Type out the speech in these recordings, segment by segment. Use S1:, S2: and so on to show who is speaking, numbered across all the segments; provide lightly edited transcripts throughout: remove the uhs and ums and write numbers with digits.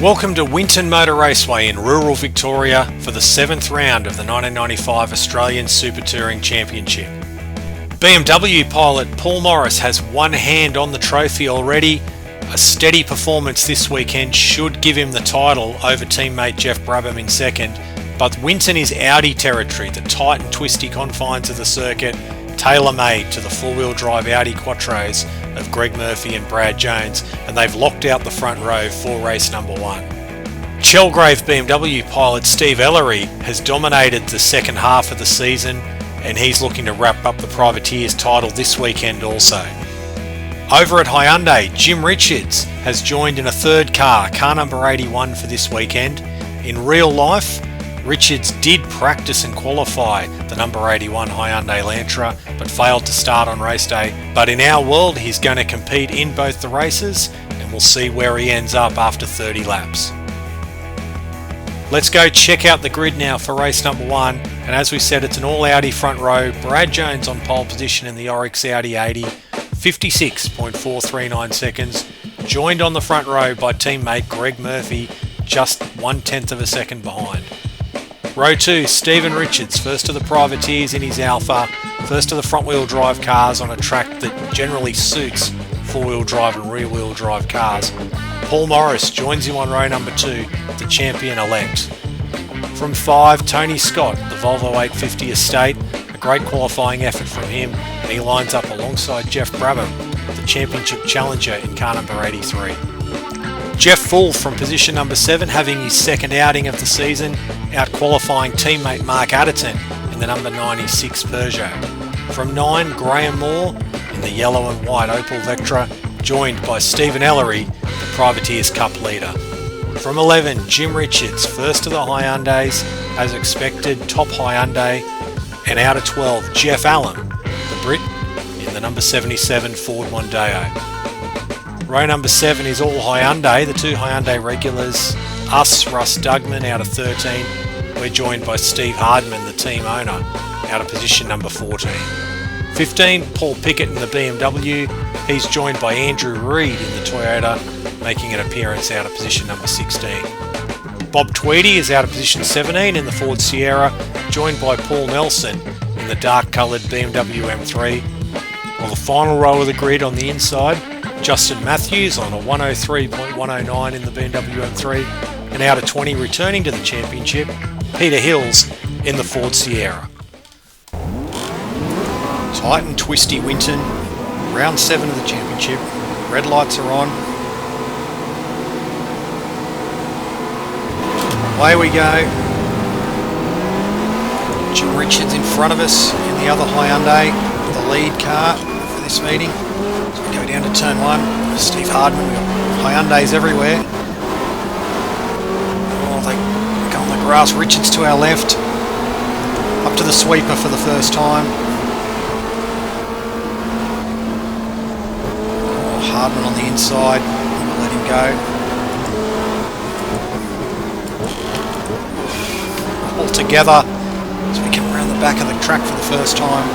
S1: Welcome to Winton Motor Raceway in rural Victoria for the 7th round of the 1995 Australian Super Touring Championship. BMW pilot Paul Morris has one hand on the trophy already. A steady performance this weekend should give him the title over teammate Jeff Brabham in second, but Winton is Audi territory, the tight and twisty confines of the circuit, tailor-made to the four-wheel drive Audi Quattros of Greg Murphy and Brad Jones, and they've locked out the front row for race number 1. Chelgrave BMW pilot Steve Ellery has dominated the second half of the season, and he's looking to wrap up the Privateers title this weekend also. Over at Hyundai, Jim Richards has joined in a third car number 81 for this weekend. In real life, Richards did practice and qualify the number 81 Hyundai Elantra, but failed to start on race day. But in our world, he's going to compete in both the races, and we'll see where he ends up after 30 laps. Let's go check out the grid now for race number 1, and as we said, it's an all Audi front row. Brad Jones on pole position in the Oryx Audi 80, 56.439 seconds, joined on the front row by teammate Greg Murphy, just 1/10 of a second behind. Row 2, Stephen Richards, first of the Privateers in his Alpha, first of the front-wheel drive cars on a track that generally suits four-wheel drive and rear-wheel drive cars. Paul Morris joins him on row number 2, the champion-elect. From 5, Tony Scott, the Volvo 850 Estate, a great qualifying effort from him, and he lines up alongside Jeff Brabham, the championship challenger in car number 83. Jeff Full from position number 7, having his second outing of the season, out-qualifying teammate Mark Adderton in the number 96 Peugeot. From 9, Graham Moore in the yellow and white Opel Vectra, joined by Stephen Ellery, the Privateers Cup leader. From 11, Jim Richards, first of the Hyundais, as expected, top Hyundai, and out of 12, Jeff Allen, the Brit, in the number 77 Ford Mondeo. Row number 7 is all Hyundai, the 2 Hyundai regulars, us, Russ Dugman, out of 13. We're joined by Steve Hardman, the team owner, out of position number 14. 15, Paul Pickett in the BMW. He's joined by Andrew Reid in the Toyota, making an appearance out of position number 16. Bob Tweedy is out of position 17 in the Ford Sierra, joined by Paul Nelson in the dark-coloured BMW M3. While the final row of the grid on the inside, Justin Matthews on a 103.109 in the BMW M3, and out of 20 returning to the championship, Peter Hills in the Ford Sierra. Tight and twisty Winton, round 7 of the championship, red lights are on. Away we go. Jim Richards in front of us in the other Hyundai, the lead car for this meeting. So we go down to turn 1, Steve Hardman, we've got Hyundais everywhere. Oh, they go on the grass, Richards to our left, up to the sweeper for the first time. Oh, Hardman on the inside, let him go. All together as we come around the back of the track for the first time.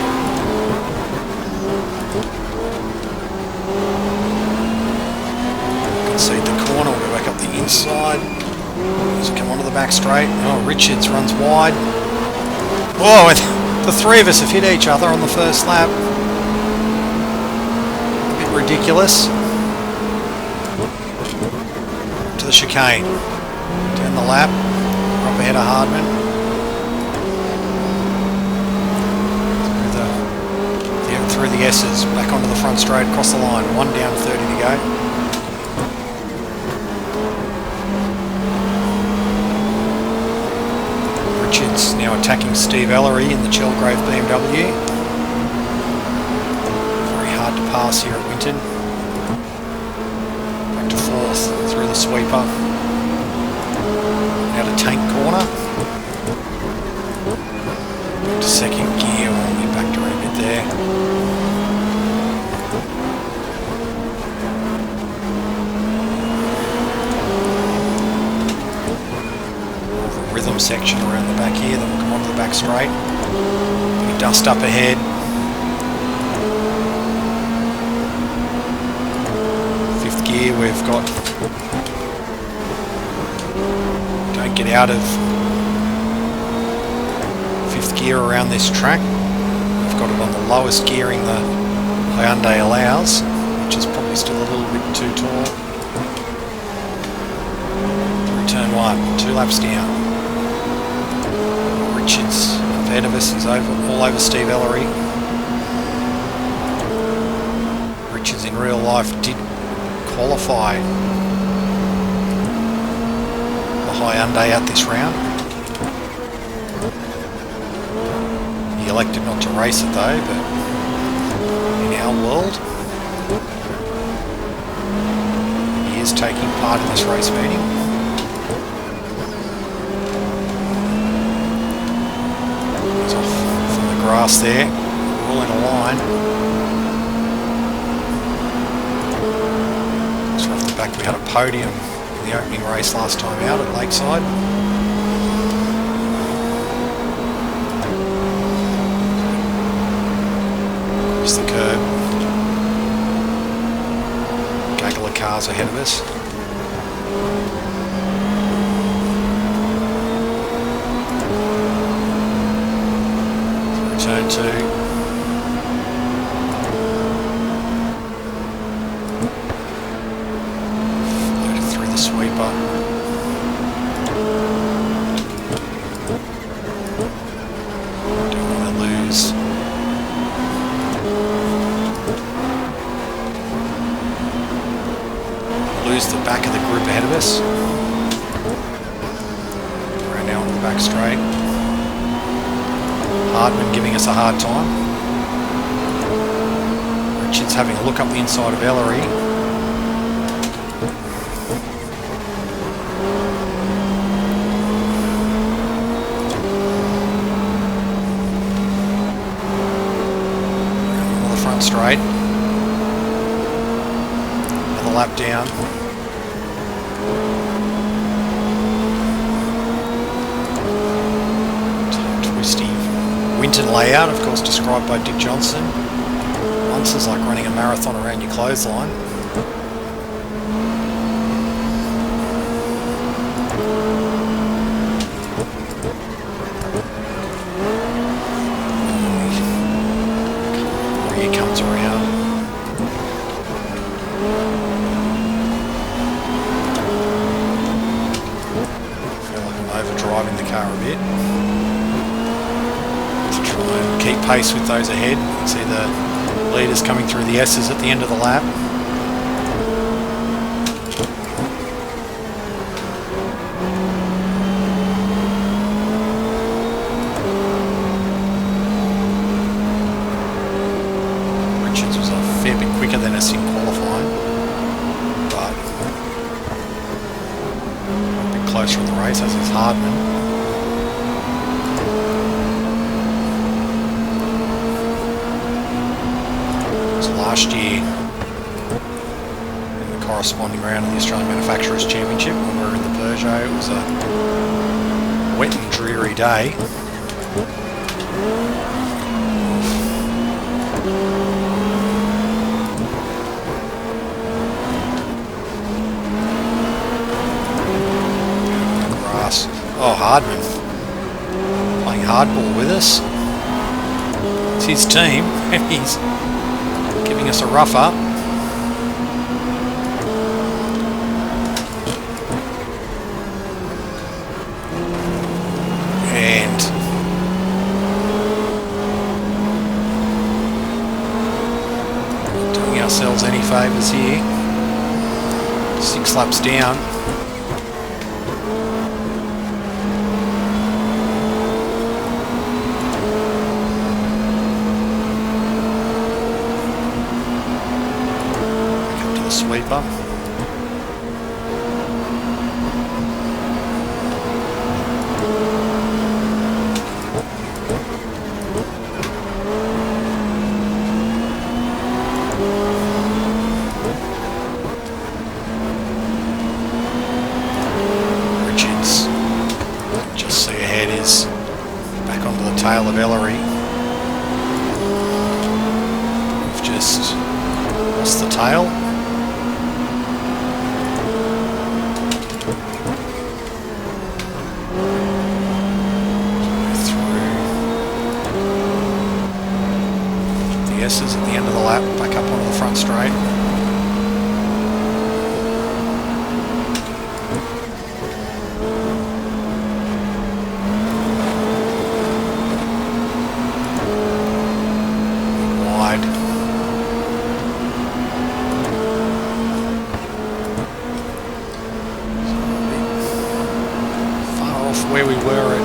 S1: Concede the corner, we'll go back up the inside as we come onto the back straight. Oh, Richards runs wide. Whoa, the three of us have hit each other on the first lap. A bit ridiculous. To the chicane. Down the lap. Up ahead of Hardman. Through the S's, back onto the front straight, across the line. 1 down, 30 to go. Richards now attacking Steve Ellery in the Chelgrave BMW. Very hard to pass here at Winton. Back to 4th, through the sweeper. Now to tank corner. Back to 2nd gear, only backed around a bit there. Rhythm section around the back here, then we'll come onto the back straight. We dust up ahead. 5th gear, we've got don't get out of 5th gear around this track. We've got it on the lowest gearing the Hyundai allows, which is probably still a little bit too tall. Through turn 1, 2 laps down. Richards ahead of us is all over Steve Ellery. Richards in real life did qualify the Hyundai at this round. He elected not to race it though, but in our world, he is taking part in this race meeting. He's off from the grass there, all in a line. So off the back we had a podium in the opening race last time out at Lakeside. Here's the curb. Gaggle of cars ahead of us. Turn 2. Loaded through the sweeper. Don't want to lose. Lose the back of the group ahead of us. We're now on the back straight. Hardman giving us a hard time. Richards having a look up the inside of Ellery. On the front straight. Another lap down. Twisty. Winton layout, of course, described by Dick Johnson. Once is like running a marathon around your clothesline. Rear comes around. I feel like I'm overdriving the car a bit. And keep pace with those ahead. You can see the leaders coming through the S's at the end of the lap. Richards was a fair bit quicker than us in qualifying, but a bit closer in the race, as is Hardman. Last year in the corresponding round of the Australian Manufacturers Championship when we were in the Peugeot, it was a wet and dreary day. Grass. Oh, Hardman playing hardball with us. It's his team and he's giving us a rough up. And not doing ourselves any favours here. 6 laps down. Sweeper. Richards, just see ahead, is back onto the tail of Ellery. We've just lost the tail. where we were at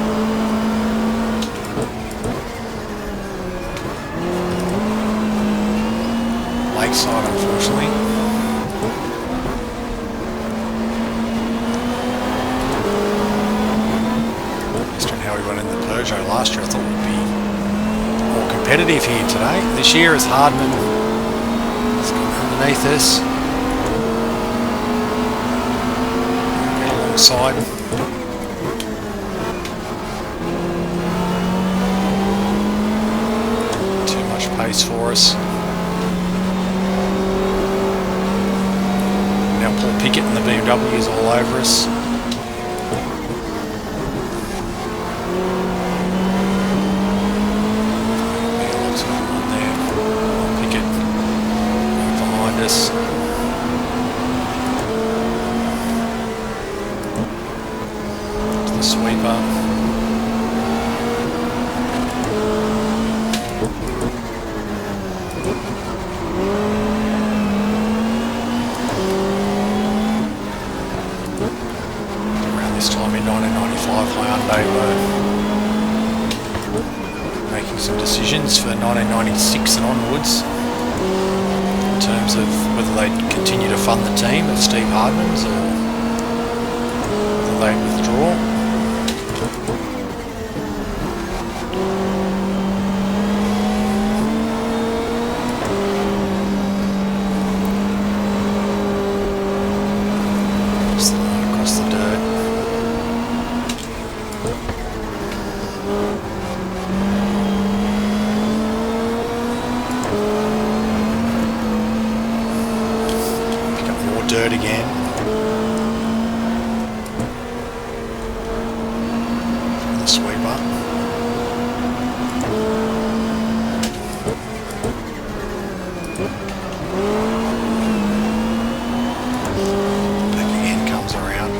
S1: Lakeside, unfortunately. Just on how we went in the Peugeot last year, I thought we'd be more competitive here today. This year is Hardman underneath us. Alongside. Too much pace for us. Now Paul Pickett and the BMW is all over us. Hyundai were making some decisions for 1996 and onwards in terms of whether they'd continue to fund the team of Steve Hardman's or whether they'd withdraw. Just across the dirt. Dirt again. The sweeper. Back again, comes around.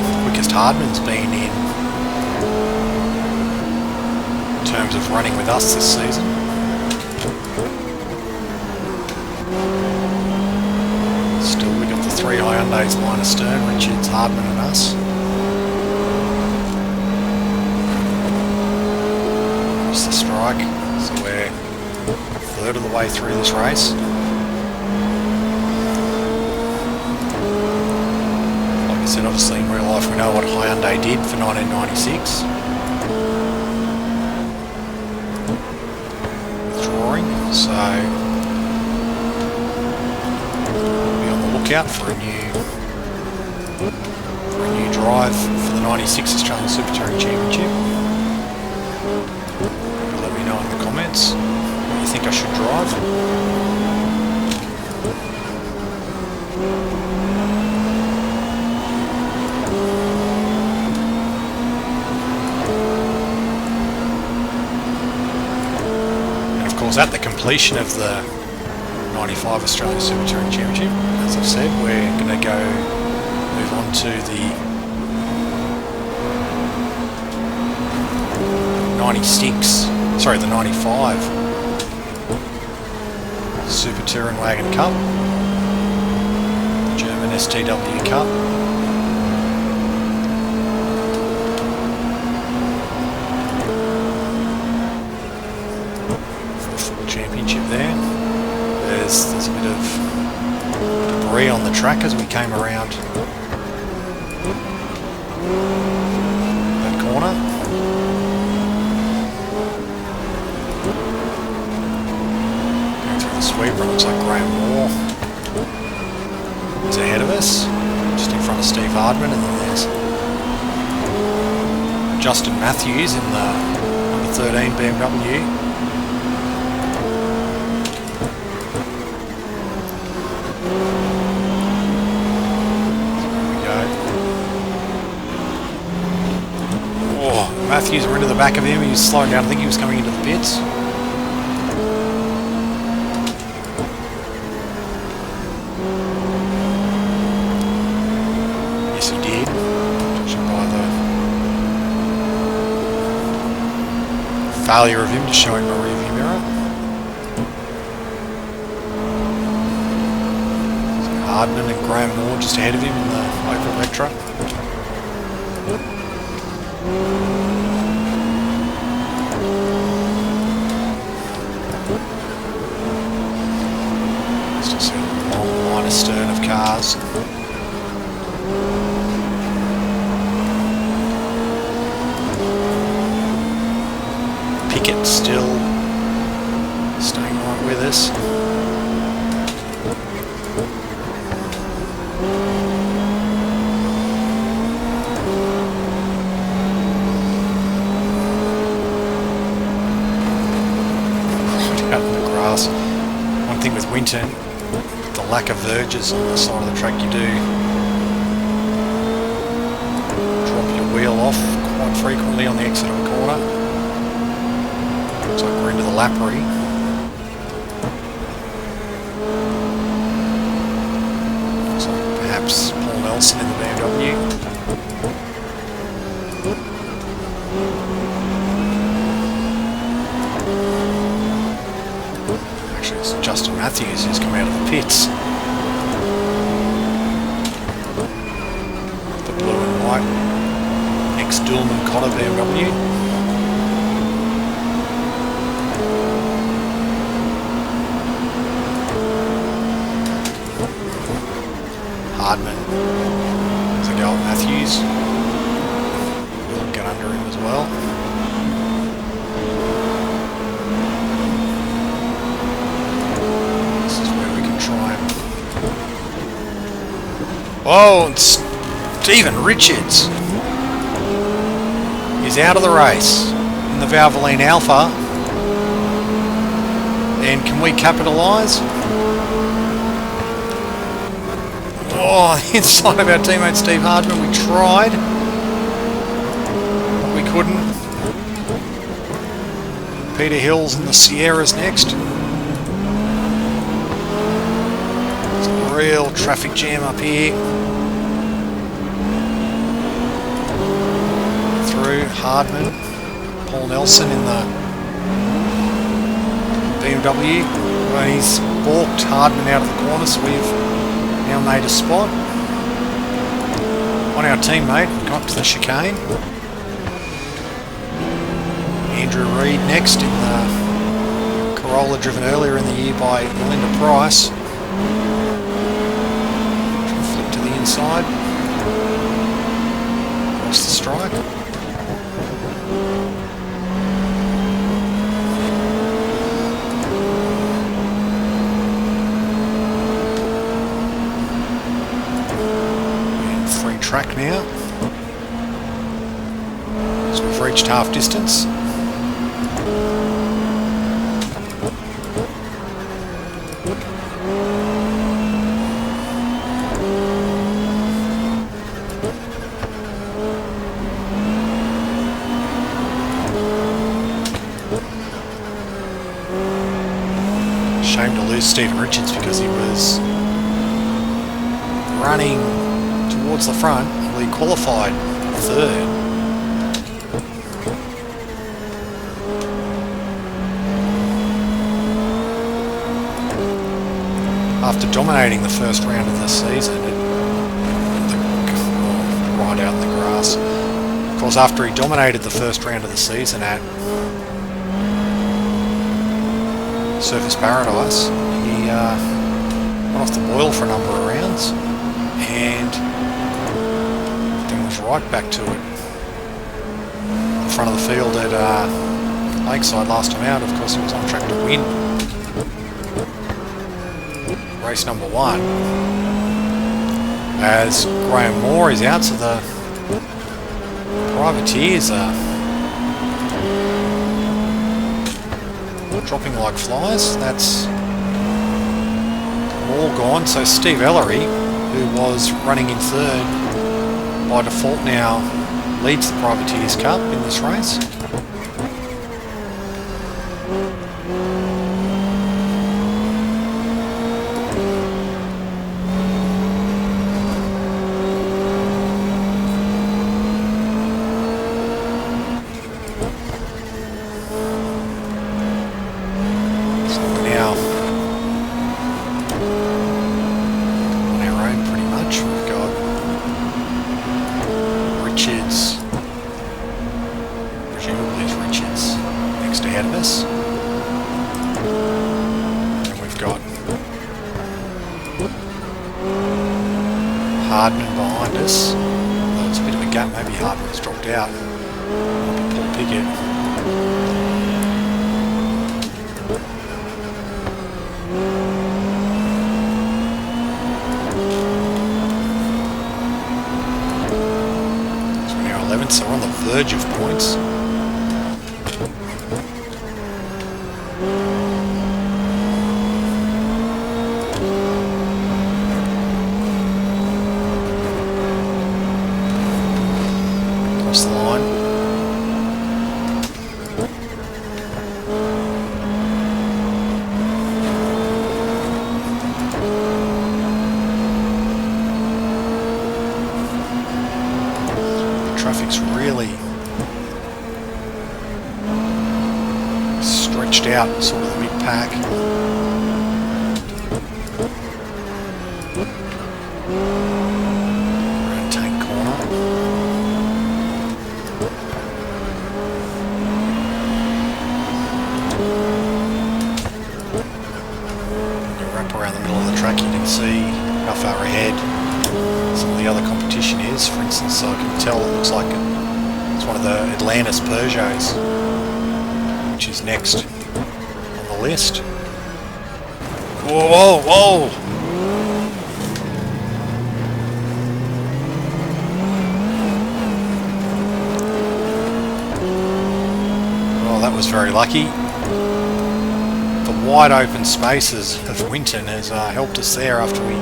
S1: The quickest Hardman's been in terms of running with us this season. Still, we got the three Hyundais minus Stern, Richards, Hardman and us. Just the strike, so we're a third of the way through this race. Like I said, obviously in real life we know what Hyundai did for 1996. So be on the lookout for a new drive for the 96 Australian Super Touring Championship. Let me know in the comments what you think I should drive. At the completion of the 95 Australian Super Touring Championship, as I've said, we're going to move on to the 95 Super Touring Wagon Cup, the German STW Cup. Championship there. There's a bit of debris on the track as we came around that corner. Going through the sweeper, it looks like Graham Moore is ahead of us, just in front of Steve Hardman, and then there's Justin Matthews in the number 13 BMW. Matthews were into the back of him, he was slowing down, I think he was coming into the pits. Yes, he did. Judging by the failure of him to show him a rearview mirror. Hardman and Graham Moore just ahead of him in the Opel Vectra. Just see a long line astern of cars. Pickett still staying right with us. Right out in the grass. One thing with Winton, the lack of verges on the side of the track, you do drop your wheel off quite frequently on the exit of a corner. Looks like we're into the lappery. Looks like perhaps Paul Nelson in the BMW. Actually, it's Justin Matthews who's come out of the pits. The blue and white ex-Dillman Cotter BMW. Hardman has a go at Matthews. We'll get under him as well. This is where we can try and... Oh, and Stephen Richards is out of the race in the Valvoline Alpha. And can we capitalise? Oh, inside of our teammate Steve Hardman, we tried, but we couldn't. Peter Hills and the Sierras next. There's a real traffic jam up here. Through Hardman, Paul Nelson in the BMW. Well, he's balked Hardman out of the corner, so we've now made a spot on our teammate. Got to the chicane. Andrew Reid next in the Corolla driven earlier in the year by Melinda Price. Flip to the inside. Across the strike. Track now, so we've reached half distance. Shame to lose Stephen Richards because he was running towards the front. He qualified third. After dominating the first round of the season, right out in the grass. Of course, after he dominated the first round of the season at Surface Paradise, he went off the boil for a number of rounds and then was right back to it. The front of the field at Lakeside last time out, of course, he was on track to win race number 1. As Graham Moore is out, so the privateers are dropping like flies. That's all gone. So Steve Ellery, who was running in third, by default now leads the Privateers Cup in this race. ahead of us. And we've got Hardman behind us. Well, it's a bit of a gap, maybe Hardman's dropped out. Might be Paul Pickett. So we're now 11th, so we're on the verge of points. Across the line. The traffic's really stretched out, sort of the big pack. Around Tank Corner. Wrap around the middle of the track, you can see how far ahead some of the other competition is. For instance, I can tell it looks like it's one of the Atlantis Peugeots, which is next on the list. Whoa, whoa, whoa! Well, that was very lucky. The wide open spaces of Winton has helped us there after we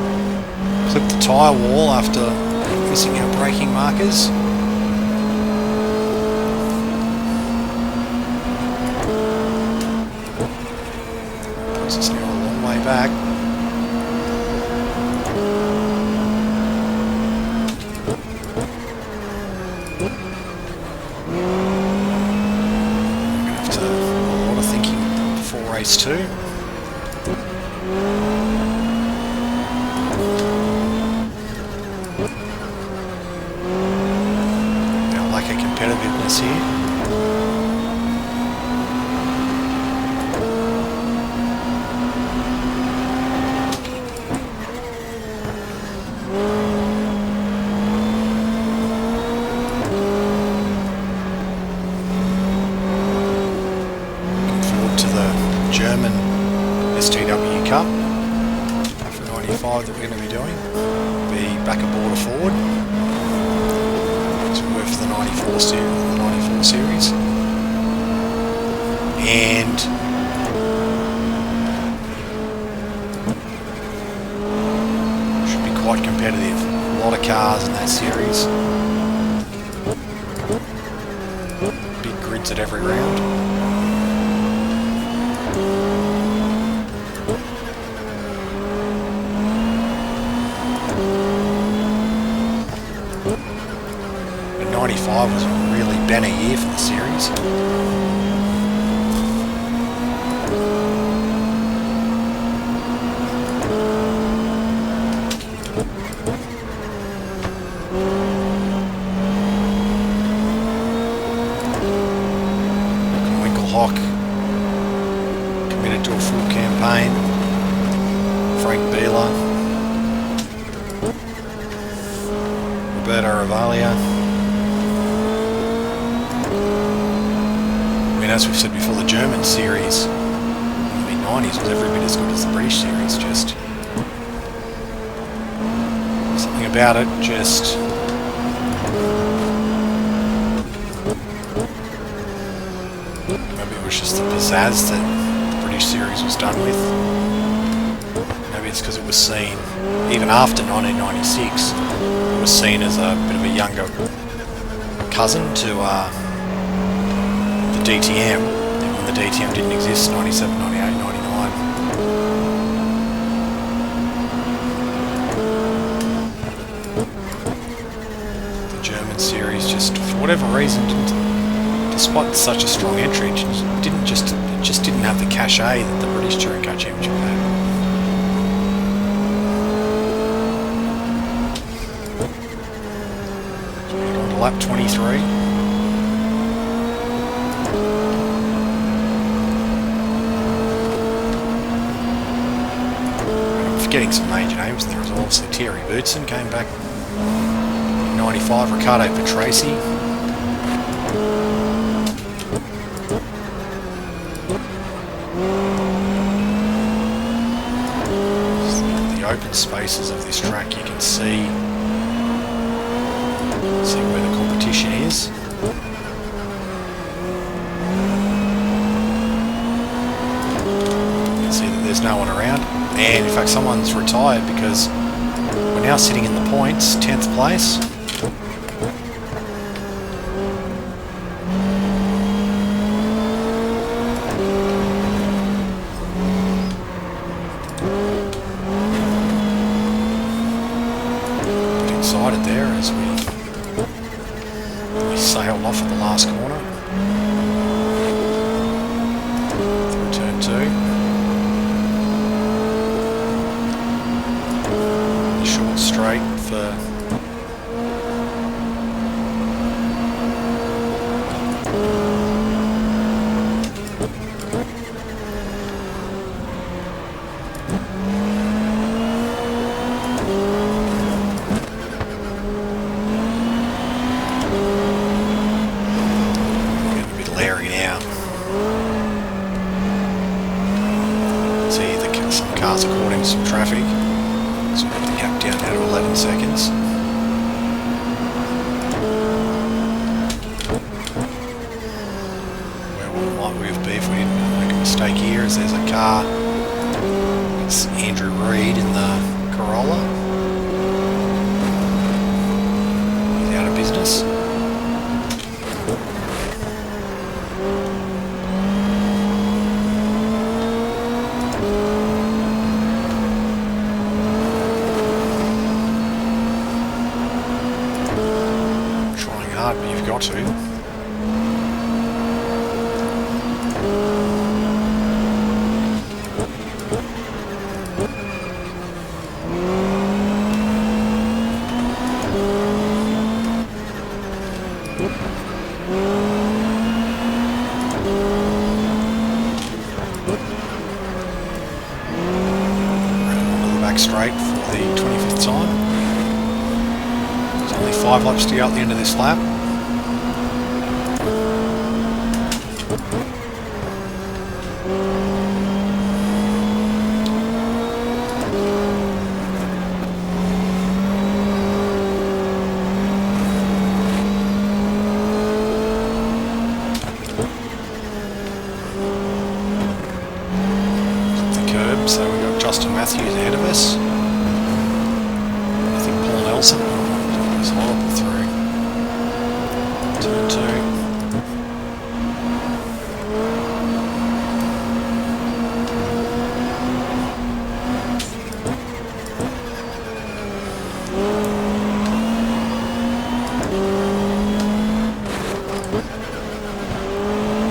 S1: clipped the tyre wall after missing our braking markers. Puts us now a long way back. We're going to have to do a lot of thinking before race 2. Now, lack of competitiveness here. German STW Cup for 95 that we're going to be doing. Be back aboard a Ford. So we work for the 94 series. And should be quite competitive. A lot of cars in that series. Big grids at every round. But 95 was a really banner year for the series. Hawk committed to a full campaign. Frank Beeler, Roberto Ravalia. I mean, as we've said before, the German series in the mid-90s was every bit as good as the British series. Just something about it, just maybe it was just the pizzazz that the British series was done with. Maybe it's because it was seen, even after 1996, it was seen as a bit of a younger cousin to the DTM, when the DTM didn't exist, 97, 98, 99. The German series just, for whatever reason, despite such a strong entry, it just didn't have the cachet that the British Touring Car Championship had. So we're on to lap 23. getting some major names in there as well. Obviously Thierry Boutsen came back in 95, Ricardo Patrese. The open spaces of this track you can see where the competition is. You can see that there's no one around, and in fact someone's retired because we're now sitting in the points, 10th place. Get excited there as we sailed off at the last corner. Through turn 2. Short straight for some cars are caught in some traffic, so we've got the gap down now to 11 seconds. Where might we have been if we didn't make a mistake here? Is there's a car, it's Andrew Reid in the Corolla. He's out of business. But you've got to. Onto the back straight for the 25th time. There's only 5 laps to go at the end of this lap. So we've got Justin Matthews ahead of us. I think Paul Nelson was horrible through turn 2.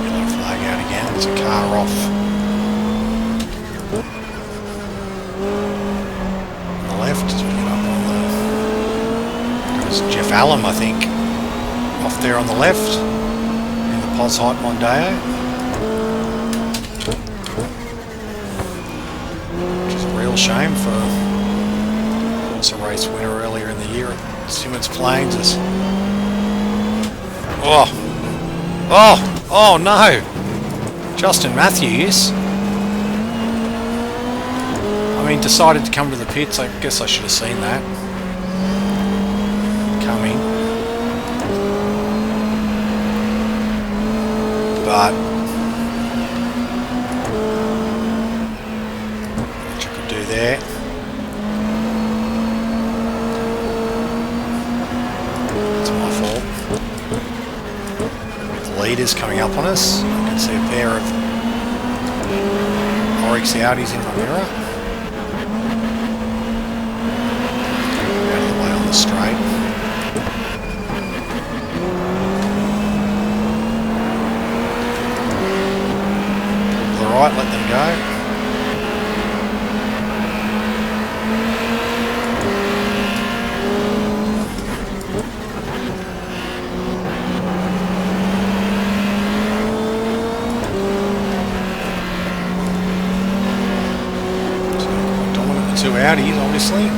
S1: Yellow flag out again. There's a car off. Jeff Allen, I think, off there on the left in the Pos Hot Mondeo, which is a real shame for a race winner earlier in the year at Simmons Plains. Oh no, Justin Matthews. I mean, decided to come to the pits. I guess I should have seen that coming, but what you could do there. It's my fault. With the leaders coming up on us, I can see a pair of Oryx Audis in my mirror. Out of the way on the straight. Right, let them go. So dominant the 2 Audis, obviously.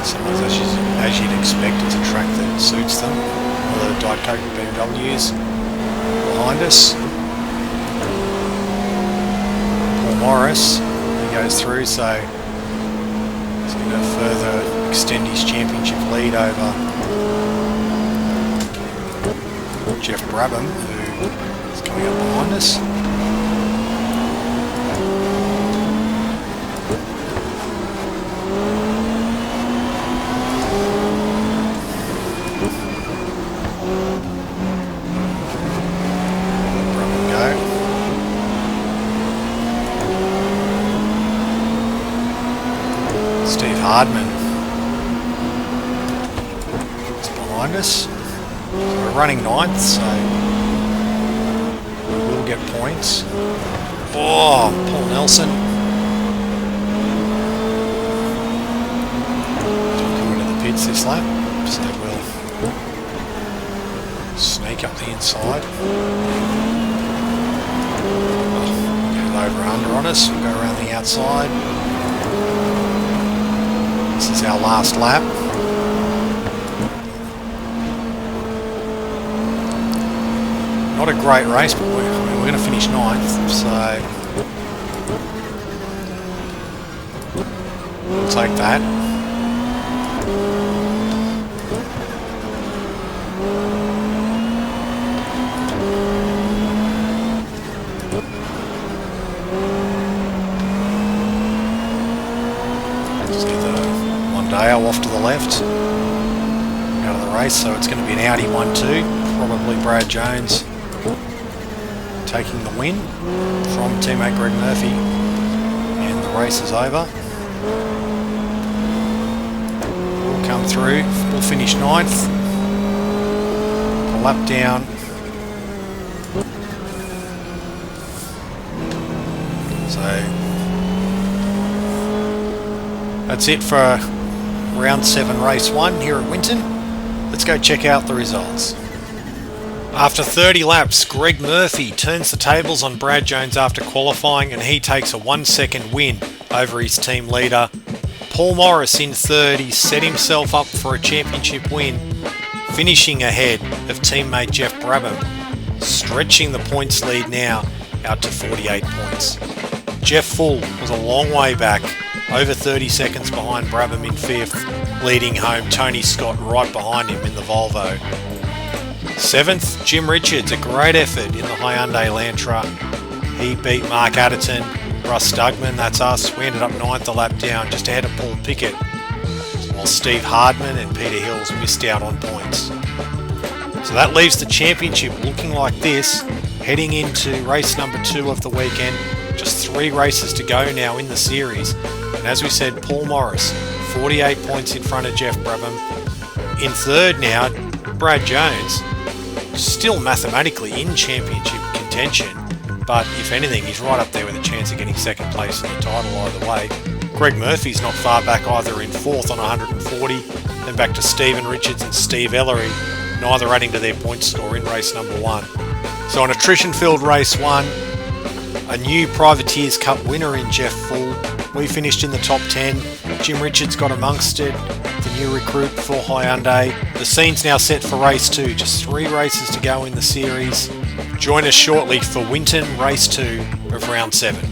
S1: Sometimes, as you'd expect, it's a track that suits them. All the Diet Coke BMWs behind us. Paul Morris, he goes through, so he's going to further extend his championship lead over Jeff Brabham, who is coming up behind us. Hardman is behind us. So we're running ninth, so we will get points. Oh, Paul Nelson. Coming to the pits this lap, so we'll sneak up the inside. Go over under on us, we'll go around the outside. This is our last lap. Not a great race, but we're going to finish ninth, so we'll take that. Off to the left out of the race, so it's going to be an Audi 1-2, probably Brad Jones taking the win from teammate Greg Murphy, and the race is over. We'll come through, we'll finish ninth, a lap down. So that's it for Round 7 Race 1 here at Winton. Let's go check out the results. After 30 laps, Greg Murphy turns the tables on Brad Jones after qualifying, and he takes a 1 second win over his team leader. Paul Morris in third, he set himself up for a championship win, finishing ahead of teammate Jeff Brabham, stretching the points lead now out to 48 points. Jeff Full was a long way back, over 30 seconds behind Brabham in 5th, leading home Tony Scott right behind him in the Volvo. 7th, Jim Richards, a great effort in the Hyundai Elantra. He beat Mark Adderton, Russ Stugman, that's us. We ended up 9th a lap down, just ahead of Paul Pickett, while Steve Hardman and Peter Hills missed out on points. So that leaves the championship looking like this, heading into race number 2 of the weekend. Just 3 races to go now in the series. And as we said, Paul Morris, 48 points in front of Jeff Brabham. In third now, Brad Jones, still mathematically in championship contention, but if anything, he's right up there with a chance of getting second place in the title either way. Greg Murphy's not far back either, in 4th on 140. Then back to Stephen Richards and Steve Ellery, neither adding to their point score in race number 1. So an attrition-filled race 1, a new Privateers Cup winner in Jeff Full. We finished in the top 10. Jim Richards got amongst it, the new recruit for Hyundai. The scene's now set for race 2, just 3 races to go in the series. Join us shortly for Winton race 2 of round 7.